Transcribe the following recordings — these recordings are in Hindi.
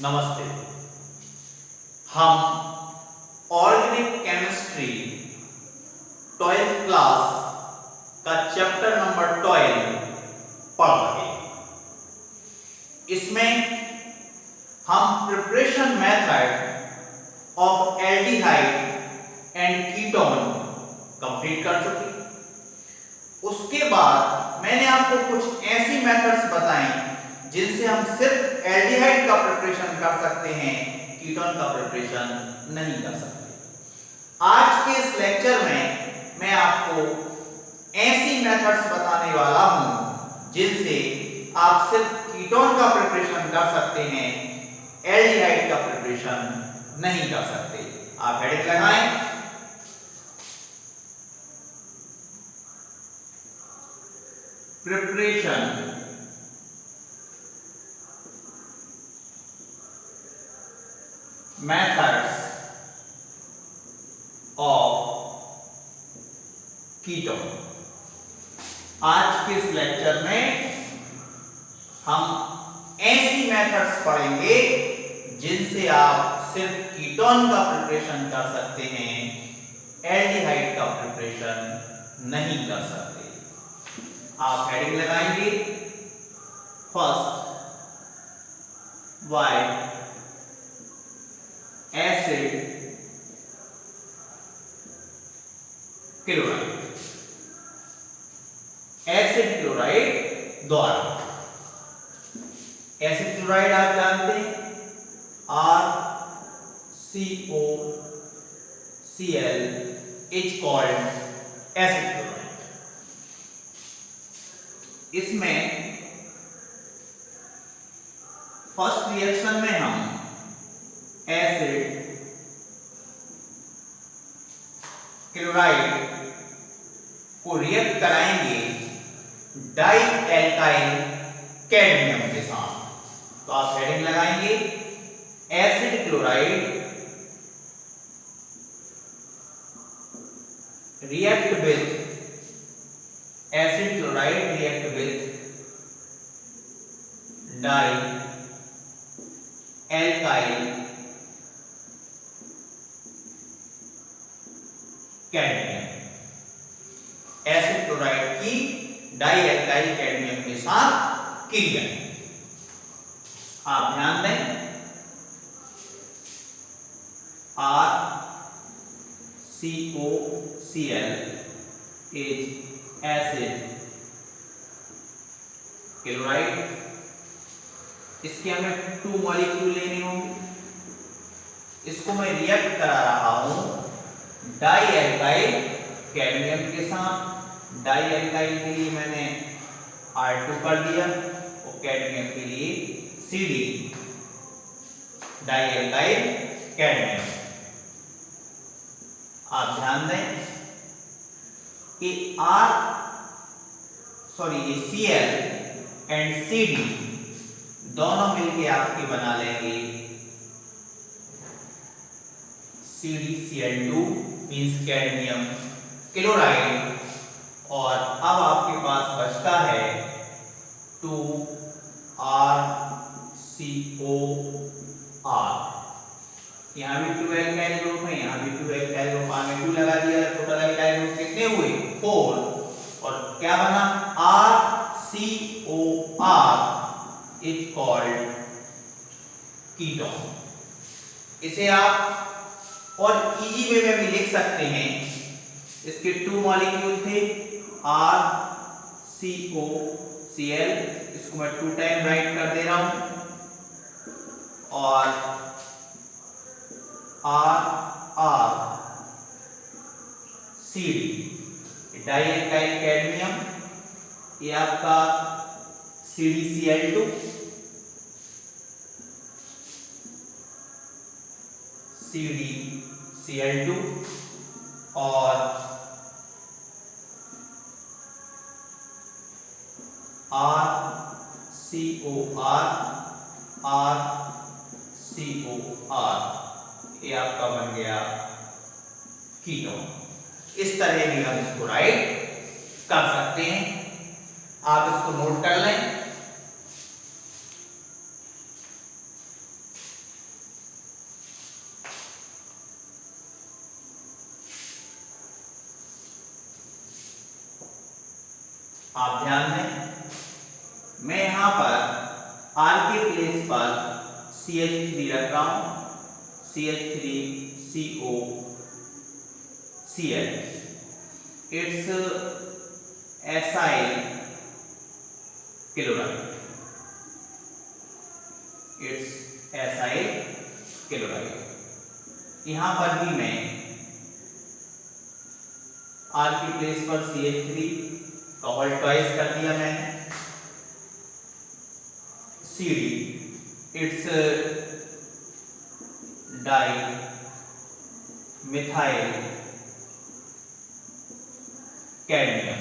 नमस्ते। हम ऑर्गेनिक केमिस्ट्री 12th क्लास का चैप्टर नंबर 12 पढ़ रहे हैं। इसमें हम preparation method of aldehyde and ketone complete कर चुके। उसके बाद मैंने आपको कुछ ऐसी मेथड्स बताई जिनसे हम सिर्फ एल्डिहाइड का प्रिपरेशन कर सकते हैं, कीटोन का प्रिपरेशन नहीं कर सकते। आज के इस लेक्चर में मैं आपको ऐसी मेथड्स बताने वाला हूं जिनसे आप सिर्फ कीटोन का प्रिपरेशन कर सकते हैं, एल्डिहाइड का प्रिपरेशन नहीं कर सकते। आप हेडिंग लगाएं। Preparation methods of ketone. आज के इस लेक्चर में हम ऐसी मेथड्स पढ़ेंगे जिनसे आप सिर्फ कीटोन का प्रिपरेशन कर सकते हैं, एल्डिहाइड का प्रिपरेशन नहीं कर सकते। आप हेडिंग लगाएंगे। First, via acid chloride. Acid chloride द्वारा, एसिड क्लोराइड आप जानते हैं RCOCl is called acid chloride. इसमें फर्स्ट रिएक्शन में हम एसिड क्लोराइड को रिएक्ट कराएंगे डाई एल्काइल कैडमियम के साथ। तो आप हेडिंग लगाएंगे acid chloride react with dialkyl cadmium. Acid chloride की डाई एल्काइल कैडमियम के साथ क्रिया। आप ध्यान दें, RCOCl इज एसिड क्लोराइड। इसके हमें 2 मॉलिक्यूल लेने होंगे। इसको मैं रिएक्ट करा रहा हूं डाई एल्काइल कैडमियम के साथ। डाई एल्काइल के लिए मैंने R2 कर दिया और कैडमियम के लिए CD, डाई एल्काइल कैडमियम। आप ध्यान दें कि ये Cl एंड CD दोनों मिलके आपके बना लेंगे CdCl2 मींस कैडमियम क्लोराइड। और अब आपके पास बचता है 2RCOR। यहां भी 2 एल्काइल ग्रुप है, यहां भी 2 एल्काइल ग्रुप, आगे 2 लगा दिया। टोटल एल्काइल ग्रुप कितने हुए? 4। और क्या बना? RCOR is called ketone. इसे आप और इजी वे में भी लिख सकते हैं। इसके 2 मॉलिक्यूल थे RCOCl, इसको मैं 2 टाइम राइट कर दे रहा हूं, और RCD डाई एल्काइल कैडमियम, ये आपका CdCl2, CdCl2 और RCOR, ये आपका बन गया कीटोन। इस तरह भी हम इसको राइट कर सकते हैं। आप इसको नोट कर लें। आप ध्यान दें, मैं यहां पर R के प्लेस पर CH3 रख रहा हूं, CH3COCl, it's acyl chloride, it's acyl chloride. यहां पर भी मैं R की प्लेस पर CH3 का होल ट्वाइस कर दिया मैंने, CD, it's di methyl cadmium.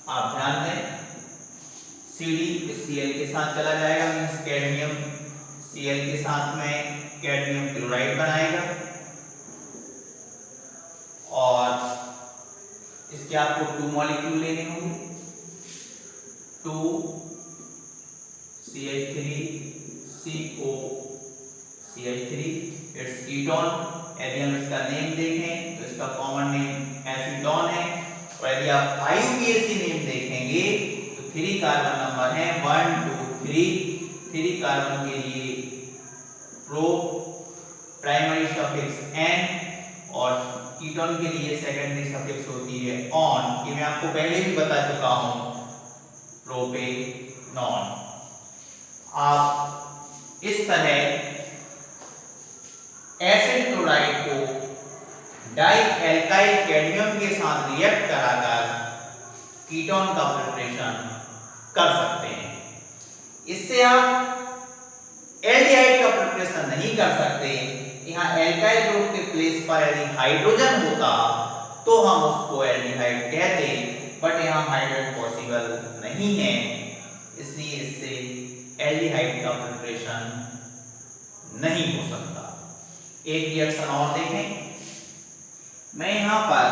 आप ध्यान दें, CD Cl के साथ चला जाएगा, मीन्स कैडमियम Cl के साथ में कैडमियम क्लोराइड बनाएगा, और इसके आपको 2 मॉलिक्यूल लेने होंगे, 2 CH3COCH3, इट्स कीटोन। यदि हम इसका नेम देखें तो इसका कॉमन नेम एसीटोन है, और यदि आप IUPAC नेम देखेंगे तो 3 कार्बन नंबर है, 1 2 3, 3 कार्बन के लिए प्रो प्राइमरी सफिक्स n, और कीटोन के लिए सेकेंडरी सफिक्स होती है ऑन, कि मैं आपको पहले भी बता चुका हूं, प्रोपेनॉन। आप इस तरह एसिड क्लोराइड को डाई एल्काइल कैडमियम के साथ रिएक्ट कराकर कीटोन का प्रिपरेशन कर सकते हैं। इससे आप एल्डिहाइड का प्रिपरेशन नहीं कर सकते। यहाँ एल्काइल ग्रुप के प्लेस पर यदि हाइड्रोजन होता तो हम उसको एल्डिहाइड कहते, बट यहाँ हाइड्रोजन पॉसिबल नहीं है, इसलिए इससे एल्डिहाइड का प्रिपरेशन नहीं हो सकता। एक रिएक्शन और देखें, मैं यहां पर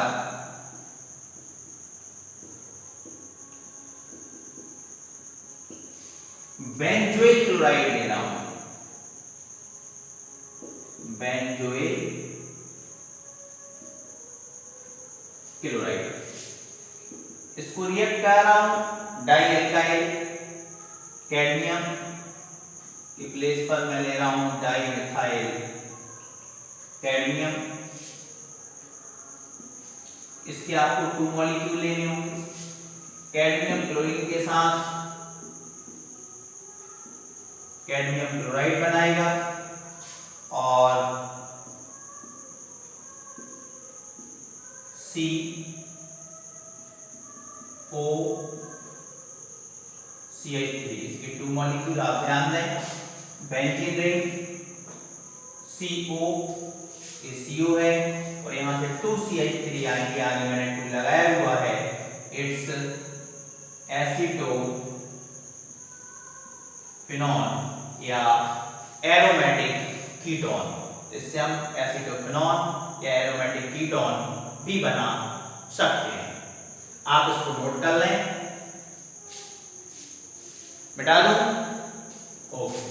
बेंजोइल क्लोराइड ले रहा हूं, बेंजोइल क्लोराइड, इसको रिएक्ट कर रहा हूं डाई एल्काइल कैडमियम की प्लेस पर मैं ले रहा हूं डाई मिथाइल कैडमियम। इसके आपको 2 मॉलिक्यूल लेने होंगे, कैडमियम क्लोरीन के साथ कैडमियम क्लोराइड बनाएगा, और COCH3, इसके 2 मॉलिक्यूल आप ध्यान दें, बेंजीन रिंग, CO ये CO है, और यहां से 2 CH3 आएंगे, आगे मैंने 2 लगाया हुआ है, इट्स एसीटोफिनॉन या एरोमेटिक कीटोन। इससे हम एसीटोफिनॉन या एरोमेटिक कीटोन भी बना सकते हैं। आप इसको नोट कर लें, मिटा दूं, ओके।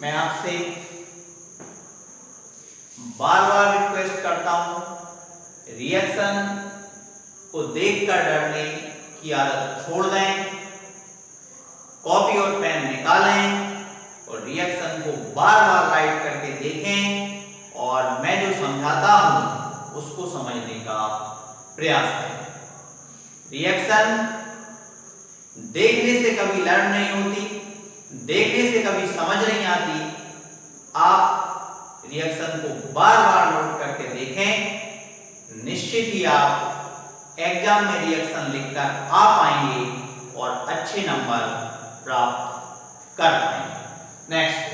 मैं आपसे बार बार रिक्वेस्ट करता हूं, रिएक्शन को देखकर डरने की आदत छोड़ दें, कॉपी और पेन निकालें और रिएक्शन को बार बार राइट करके देखें, और मैं जो समझाता हूं उसको समझने का प्रयास करें। रिएक्शन देखने से कभी लर्न नहीं होती, देखने से कभी समझ नहीं आती। आप रिएक्शन को बार बार नोट करके देखें, निश्चित ही आप एग्जाम में रिएक्शन लिखकर आ पाएंगे और अच्छे नंबर प्राप्त कर पाएंगे। Next,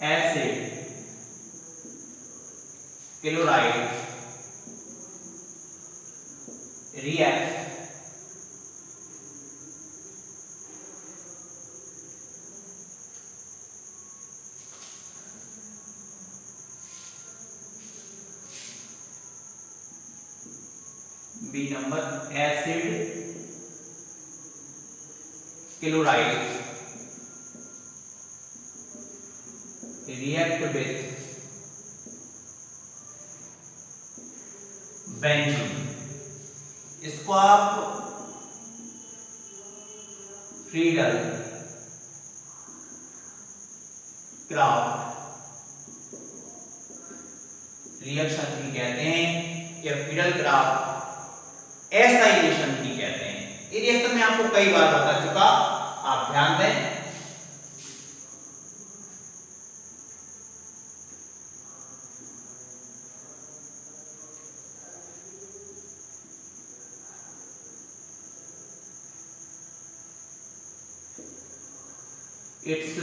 acid chloride react B number acid chloride react with benzene. इसको आप फ्रीडल क्राफ्ट रिएक्शन भी कहते हैं या फ्रीडल क्राफ्ट एसाइलेशन भी कहते हैं। ये रिएक्शन मैं आपको कई बार बता चुका, आप ध्यान दें। इट्स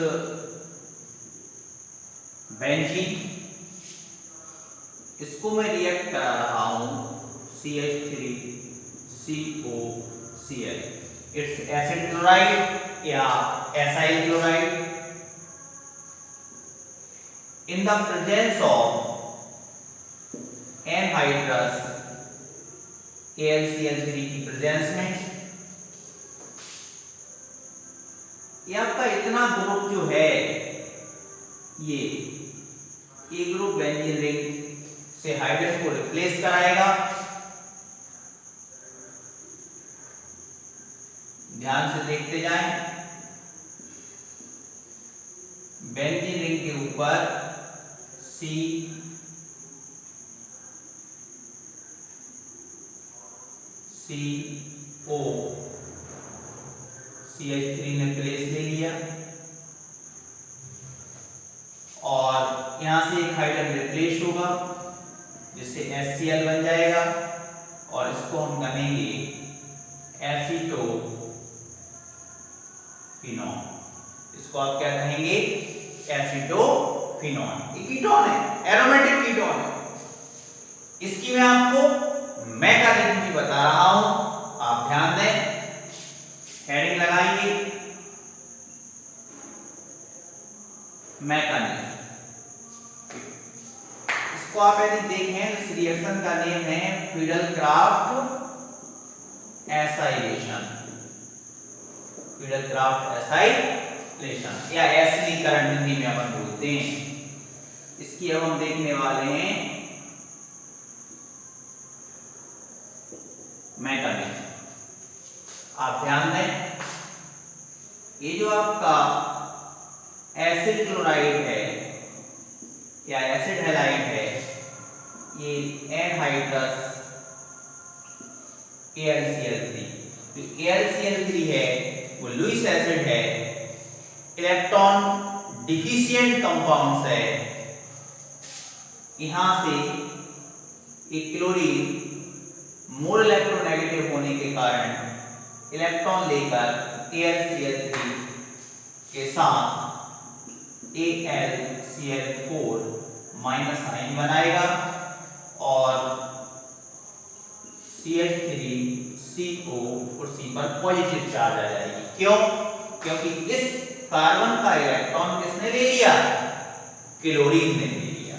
बेंजीन, इसको मैं रिएक्ट करा रहा हूं CH3COCl। इट्स एसिड क्लोराइड या acyl chloride in the presence of anhydrous AlCl3 की प्रेजेंस में। ये आपका इतना ग्रुप जो है, ये ग्रुप बेंजीन रिंग से हाइड्रोजन को रिप्लेस कराएगा। ध्यान से देखते जाएं। बेंजीन रिंग के ऊपर CO CH3 ने प्लेस ले लिया और यहां से एक हाइड्रोजन रिप्लेस होगा जिससे HCl बन जाएगा और इसको हम कहेंगे एसीटोफिनॉल। इसको आप क्या कहेंगे? एसीटोफिनॉल। ये कीटोन है, एरोमेटिक कीटोन है। इसकी मैं आपको मैकेनिज्म भी बता रहा हूं, आप ध्यान दें। हेडिंग लगाएंगे मैकेनिज्म। इसको आप यदि देखें, इस रिएक्शन का नेम है Friedel Crafts acylation. Friedel Crafts acylation या एसिडीकरण हिंदी में अपन बोलते हैं। इसकी अब हम देखने वाले हैं मैकेनिज्म। आप ध्यान दें, ये जो आपका एसिड क्लोराइड है या एसिड हैलाइड है, ये एनहाइड्रस AlCl3। जो AlCl3 है वो लुईस एसिड है, इलेक्ट्रॉन डिफिशिएंट कंपाउंड्स है। यहां से एक क्लोरीन मोर इलेक्ट्रोनेगेटिव होने के कारण इलेक्ट्रॉन लेकर AlCl3 के साथ AlCl4 माइनस आयन बनाएगा और CH3CO और C पर पॉजिटिव चार्ज आ जाएगी। क्यों? क्योंकि इस कार्बन का इलेक्ट्रॉन किसने ले लिया? क्लोरीन ने ले लिया।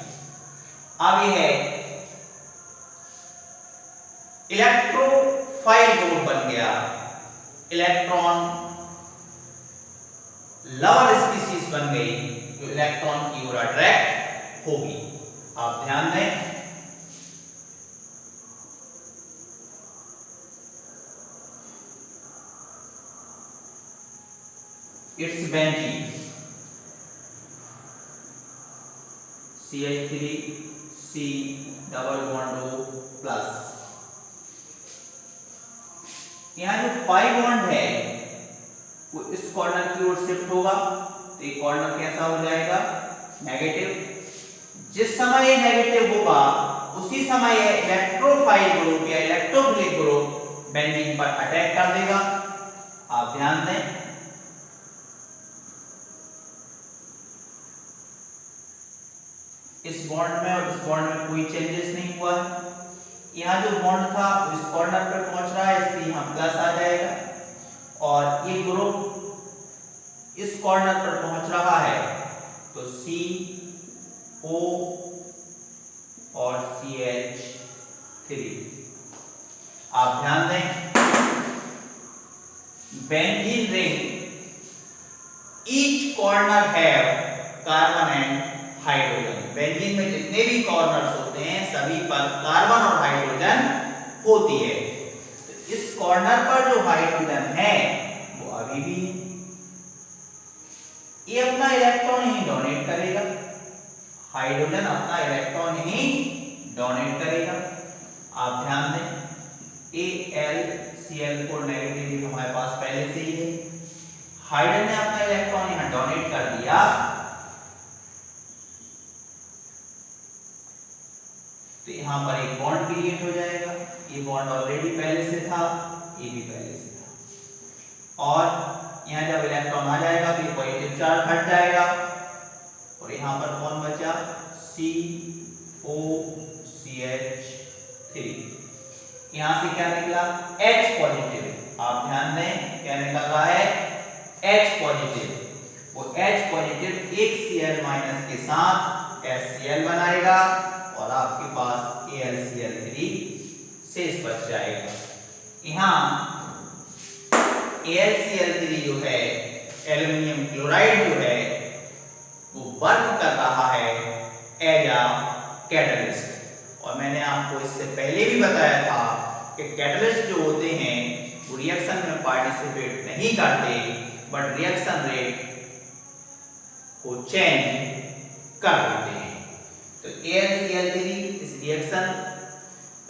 अब यह इलेक्ट्रोफाइल ग्रुप बन गया, इलेक्ट्रॉन लवर स्पीशीज बन गई जो इलेक्ट्रॉन की ओर अट्रैक्ट होगी। आप ध्यान दें, it's benzene CH3C double bond O plus. यहां जो पाई बॉन्ड है वो इस कॉर्नर की ओर शिफ्ट होगा, तो ये कॉर्नर कैसा हो जाएगा? नेगेटिव। जिस समय ये नेगेटिव होगा उसी समय ये इलेक्ट्रोफाइल ग्रुप या इलेक्ट्रोफिलिक ग्रुप बेंजीन पर अटैक कर देगा। आप ध्यान दें, इस बॉन्ड में और इस बॉन्ड में कोई चेंजेस नहीं हुआ है। यहाँ जो बॉन्ड था इस कॉर्नर पर पहुंच रहा है, इसलिए यहाँ प्लस आ जाएगा और ये ग्रुप इस कॉर्नर पर पहुंच रहा है तो CO और CH3। आप ध्यान दें, benzene ring each corner have carbon and hydrogen. Benzene में जितने भी कॉर्नर्स होते हैं सभी पर कार्बन और हाइड्रोजन होती है। तो इस कॉर्नर पर जो हाइड्रोजन है वो अभी भी है, ये अपना इलेक्ट्रॉन ही डोनेट करेगा, हाइड्रोजन अपना इलेक्ट्रॉन ही डोनेट करेगा। आप ध्यान दें, AlCl4 नेगेटिव हमारे पास पहले से ही है, हाइड्रोजन ने अपना इलेक्ट्रॉन यहां डोनेट कर दिया, तो यहां पर एक बॉन्ड क्रिएट हो जाएगा। ये बॉन्ड ऑलरेडी पहले से था, ये भी पहले से था, और यहां जब इलेक्ट्रॉन आ जाएगा तो ये पॉजिटिव चार्ज हट जाएगा, और यहां पर कौन बचा, COCH3। यहां से क्या निकला, H पॉजिटिव। आप ध्यान दें क्या निकल रहा है, H पॉजिटिव। वो H पॉजिटिव एक Cl माइनस के साथ HCl बनाएगा और आपके पास AlCl3 शेष बच जाएगा। यहाँ AlCl3 जो है, एल्युमिनियम क्लोराइड जो है, वो वर्क कर रहा है एज अ कैटलिस्ट। और मैंने आपको इससे पहले भी बताया था कि कैटलिस्ट जो होते हैं वो रिएक्शन में पार्टिसिपेट नहीं करते, बट रिएक्शन रेट को चेंज कर देते हैं। तो AlCl3 इस रिएक्शन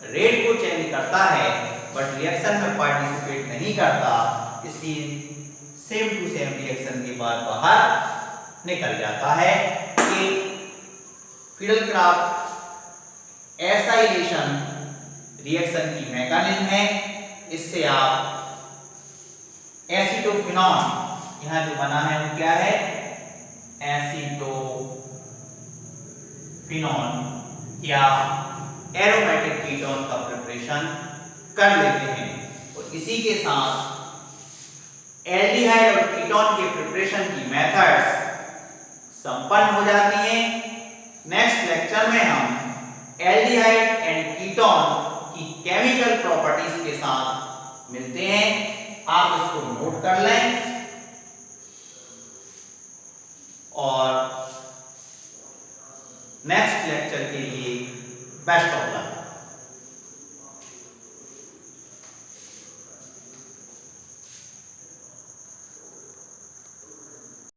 रेट को चेंज करता है बट रिएक्शन में पार्टिसिपेट नहीं करता, इसलिए सेम टू सेम रिएक्शन के बाद बाहर निकल जाता है। कि फिडेलक्राफ्ट एसाइलेशन रिएक्शन की मैकेनिज्म है। इससे आप एसीटोफिनॉन, यहां जो बना है वो क्या है, एसीटोफिनॉन या एरोमेटिक कीटोन का प्रिपरेशन कर लेते हैं। और इसी के साथ एल्डिहाइड और कीटोन के प्रिपरेशन की मेथड्स संपन्न हो जाती हैं। नेक्स्ट लेक्चर में हम एल्डिहाइड एंड कीटोन की केमिकल प्रॉपर्टीज के साथ मिलते हैं। आप इसको नोट कर लें और नेक्स्ट लेक्चर के लिए बेस्ट ऑफ लक।